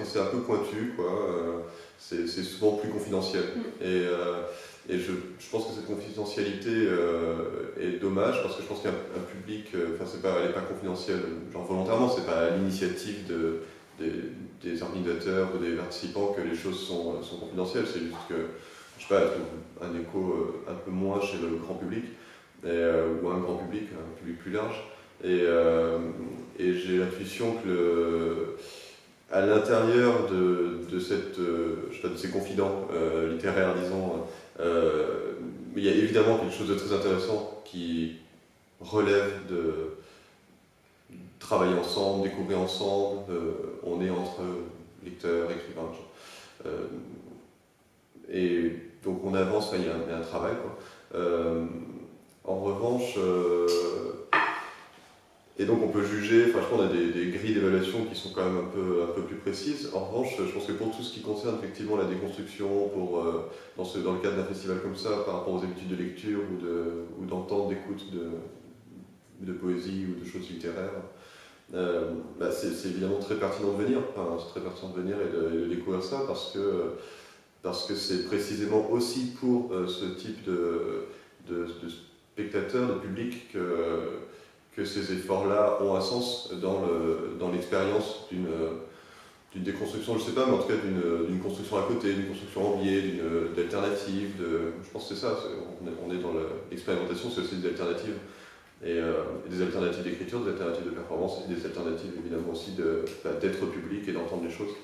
c'est un peu pointu, quoi. C'est souvent plus confidentiel. Et je pense que cette confidentialité est dommage, parce que je pense qu'il y a un public, elle n'est pas confidentielle, genre volontairement, c'est pas à l'initiative des organisateurs ou des participants que les choses sont confidentielles, c'est juste que, je sais pas, elle trouve un écho un peu moins chez le grand public, ou un grand public, un public plus large. Et j'ai l'intuition que à l'intérieur de ces confidents littéraires, disons, il y a évidemment quelque chose de très intéressant qui relève de travailler ensemble, découvrir ensemble, on est entre lecteurs, écrivains, et donc on avance, il y a un travail, quoi. En revanche, et donc on peut juger, je pense qu'on a des grilles d'évaluation qui sont quand même un peu plus précises. En revanche, je pense que pour tout ce qui concerne effectivement la déconstruction, dans le cadre d'un festival comme ça, par rapport aux habitudes de lecture ou d'entente, d'écoute de poésie ou de choses littéraires, c'est évidemment très pertinent de venir. C'est très pertinent de venir et de découvrir ça, parce que c'est précisément aussi pour ce type de spectateurs, de public, que ces efforts-là ont un sens dans l'expérience d'une déconstruction, je ne sais pas, mais en tout cas d'une construction à côté, d'une construction en biais, d'alternative. Je pense que c'est ça, on est dans l'expérimentation, c'est aussi des alternatives. Et des alternatives d'écriture, des alternatives de performance, et des alternatives évidemment aussi d'être public et d'entendre les choses.